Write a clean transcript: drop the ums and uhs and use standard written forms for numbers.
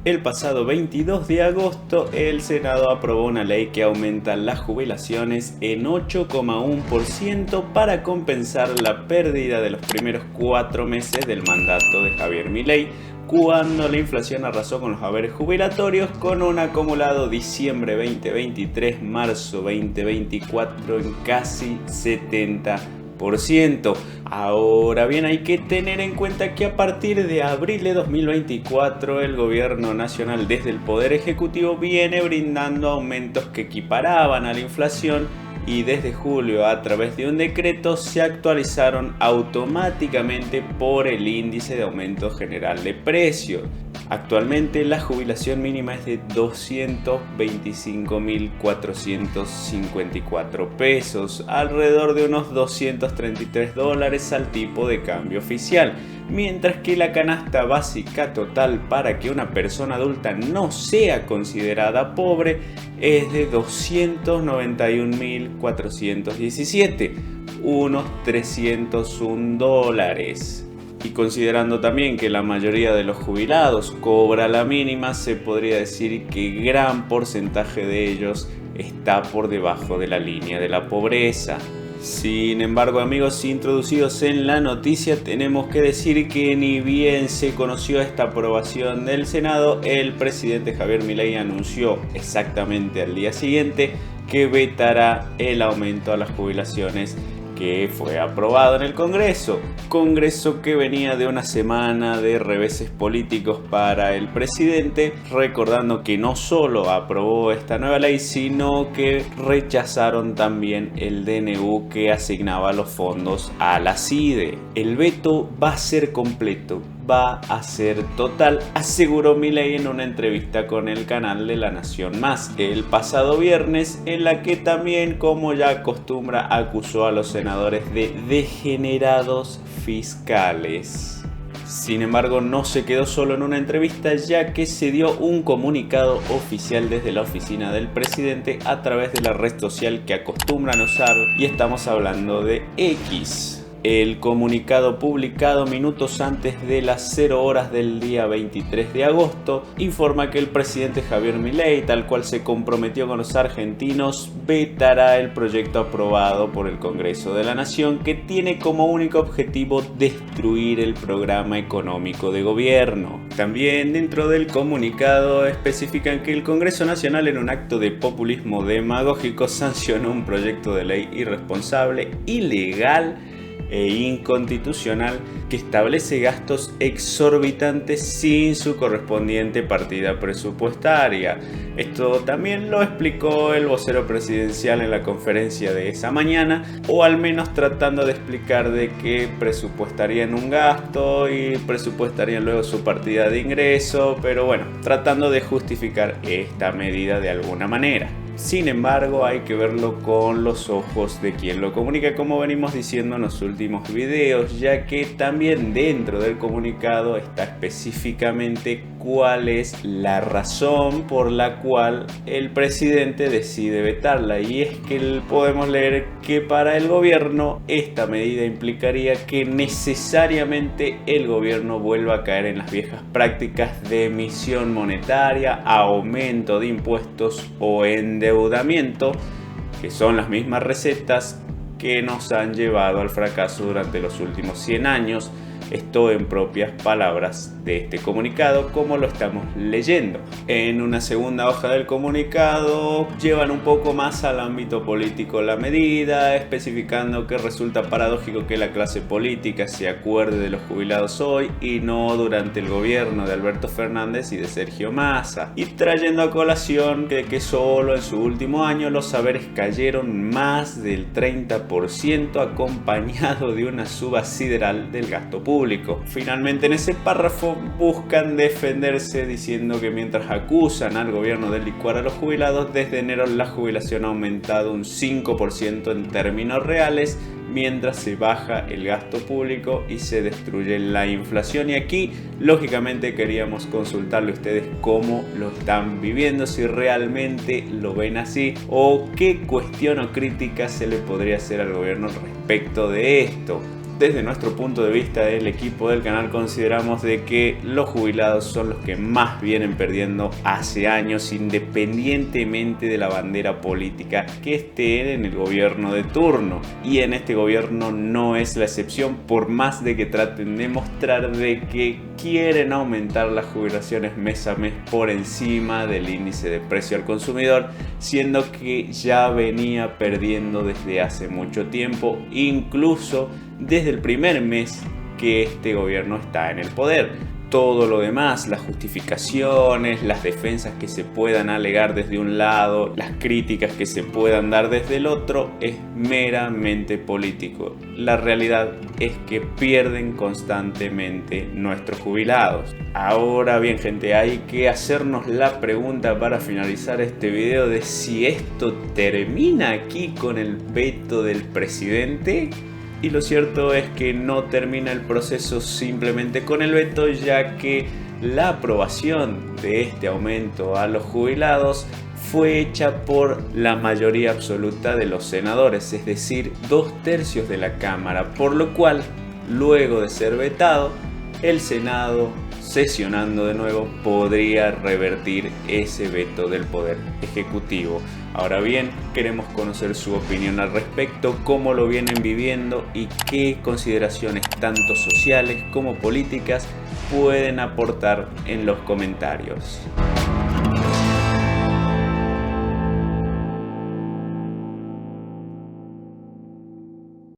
El pasado 22 de agosto, el Senado aprobó una ley que aumenta las jubilaciones en 8,1% para compensar la pérdida de los primeros 4 meses del mandato de Javier Milei, cuando la inflación arrasó con los haberes jubilatorios, con un acumulado diciembre 2023, marzo 2024 en casi 70%. Ahora bien, hay que tener en cuenta que a partir de abril de 2024 el gobierno nacional desde el Poder Ejecutivo viene brindando aumentos que equiparaban a la inflación y desde julio a través de un decreto se actualizaron automáticamente por el índice de aumento general de precios. Actualmente la jubilación mínima es de 225.454 pesos, alrededor de unos $233 al tipo de cambio oficial, mientras que la canasta básica total para que una persona adulta no sea considerada pobre es de 291.417, unos $301. Y considerando también que la mayoría de los jubilados cobra la mínima, se podría decir que gran porcentaje de ellos está por debajo de la línea de la pobreza. Sin embargo, amigos introducidos en la noticia, tenemos que decir que ni bien se conoció esta aprobación del Senado, el presidente Javier Milei anunció exactamente al día siguiente que vetará el aumento a las jubilaciones que fue aprobado en el Congreso que venía de una semana de reveses políticos para el presidente, recordando que no solo aprobó esta nueva ley, sino que rechazaron también el DNU que asignaba los fondos a la CIDE. El veto va a ser completo, va a ser total, aseguró Milei en una entrevista con el canal de La Nación Más el pasado viernes, en la que también, como ya acostumbra, acusó a los senadores de degenerados fiscales. Sin embargo, no se quedó solo en una entrevista, ya que se dio un comunicado oficial desde la oficina del presidente a través de la red social que acostumbran usar, y estamos hablando de X. El comunicado publicado minutos antes de las 0 horas del día 23 de agosto informa que el presidente Javier Milei, tal cual se comprometió con los argentinos, vetará el proyecto aprobado por el Congreso de la Nación, que tiene como único objetivo destruir el programa económico de gobierno. También dentro del comunicado especifican que el Congreso Nacional, en un acto de populismo demagógico, sancionó un proyecto de ley irresponsable, ilegal e inconstitucional que establece gastos exorbitantes sin su correspondiente partida presupuestaria. Esto también lo explicó el vocero presidencial en la conferencia de esa mañana, o al menos tratando de explicar de que presupuestarían un gasto y presupuestarían luego su partida de ingreso, pero bueno, tratando de justificar esta medida de alguna manera. Sin embargo, hay que verlo con los ojos de quien lo comunica, como venimos diciendo en los últimos videos, ya que también dentro del comunicado está específicamente cuál es la razón por la cual el presidente decide vetarla, y es que podemos leer que para el gobierno esta medida implicaría que necesariamente el gobierno vuelva a caer en las viejas prácticas de emisión monetaria, aumento de impuestos o endeudamiento, que son las mismas recetas que nos han llevado al fracaso durante los últimos 100 años. Esto en propias palabras de este comunicado, como lo estamos leyendo. En una segunda hoja del comunicado llevan un poco más al ámbito político la medida, especificando que resulta paradójico que la clase política se acuerde de los jubilados hoy y no durante el gobierno de Alberto Fernández y de Sergio Massa, y trayendo a colación que solo en su último año los haberes cayeron más del 30%, acompañado de una suba sideral del gasto público. Finalmente, en ese párrafo buscan defenderse diciendo que mientras acusan al gobierno de licuar a los jubilados, desde enero la jubilación ha aumentado un 5% en términos reales, mientras se baja el gasto público y se destruye la inflación. Y aquí, lógicamente, queríamos consultarle a ustedes cómo lo están viviendo, si realmente lo ven así, o qué cuestión o crítica se le podría hacer al gobierno respecto de esto. desde nuestro punto de vista del equipo del canal, consideramos de que los jubilados son los que más vienen perdiendo hace años, independientemente de la bandera política que esté en el gobierno de turno. Y en este gobierno no es la excepción, por más de que traten de mostrar de que quieren aumentar las jubilaciones mes a mes por encima del índice de precio al consumidor, siendo que ya venía perdiendo desde hace mucho tiempo, incluso desde el primer mes que este gobierno está en el poder. Todo lo demás, las justificaciones, las defensas que se puedan alegar desde un lado, las críticas que se puedan dar desde el otro, es meramente político. La realidad es que pierden constantemente nuestros jubilados. Ahora bien, gente, hay que hacernos la pregunta para finalizar este video de si esto termina aquí con el veto del presidente. Y lo cierto es que no termina el proceso simplemente con el veto, ya que la aprobación de este aumento a los jubilados fue hecha por la mayoría absoluta de los senadores, es decir, 2/3 de la Cámara, por lo cual, luego de ser vetado, el Senado, sesionando de nuevo, podría revertir ese veto del Poder Ejecutivo. Ahora bien, queremos conocer su opinión al respecto, cómo lo vienen viviendo y qué consideraciones tanto sociales como políticas pueden aportar en los comentarios.